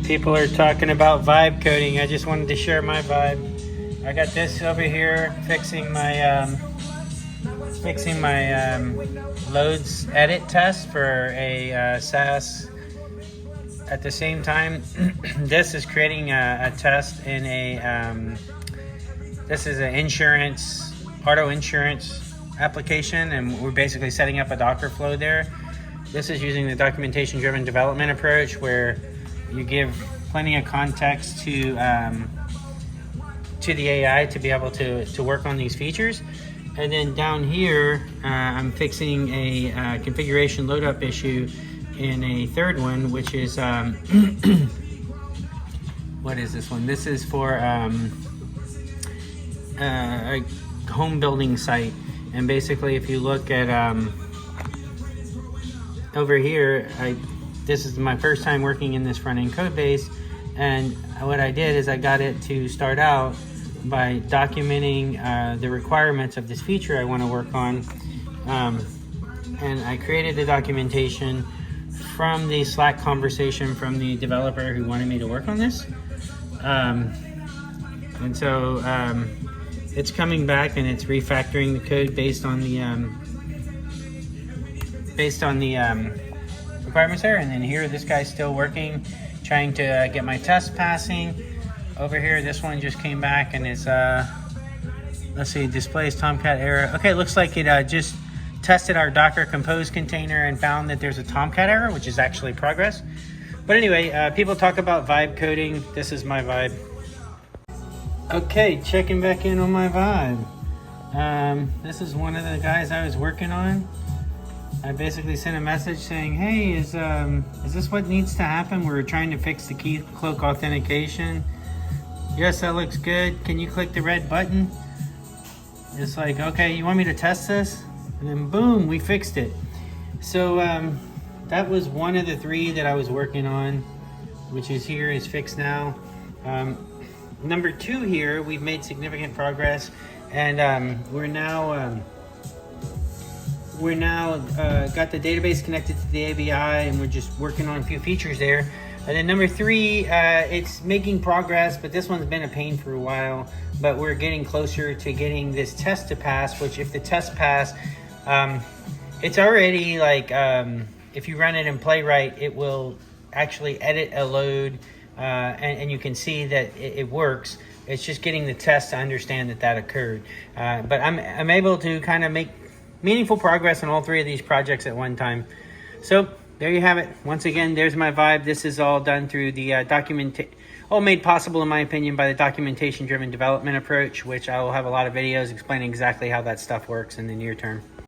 People are talking about vibe coding. I just wanted to share my vibe. I got this over here fixing my loads edit test for a SAS. At the same time, this is creating a test in a this is an auto insurance application, and we're basically setting up a Docker flow there. This is using the documentation driven development approach, where you give plenty of context to the AI to be able to work on these features. And then down here, I'm fixing a configuration load up issue in a third one, which is what is this one? This is for a home building site. And basically, if you look at over here, this is my first time working in this front-end code base, and what I did is I got it to start out by documenting the requirements of this feature I want to work on, and I created the documentation from the Slack conversation from the developer who wanted me to work on this, and so it's coming back and it's refactoring the code based on the requirements there. And then here, this guy's still working, trying to get my test passing. Over here, this one just came back and it's let's see, displays Tomcat error. Okay, it looks like it just tested our Docker Compose container and found that there's a Tomcat error, which is actually progress. But anyway, people talk about vibe coding. This is my vibe. Okay, checking back in on my vibe. This is one of the guys I was working on. I basically sent a message saying, hey, is this what needs to happen? We're trying to fix the key cloak authentication. Yes, that looks good. Can you click the red button? It's like, okay, you want me to test this? And then boom, we fixed it. So that was one of the three that I was working on, which is here, is fixed now. Number two here, we've made significant progress, and we're now got the database connected to the ABI, and we're just working on a few features there. And then number three, it's making progress, but this one's been a pain for a while, but we're getting closer to getting this test to pass, which if the test pass, it's already like, if you run it in Playwright, it will actually edit a load, and you can see that it works. It's just getting the test to understand that occurred. But I'm able to kind of make meaningful progress on all three of these projects at one time. So there you have it. Once again, there's my vibe. This is all done through the all made possible, in my opinion, by the documentation driven development approach, which I will have a lot of videos explaining exactly how that stuff works in the near term.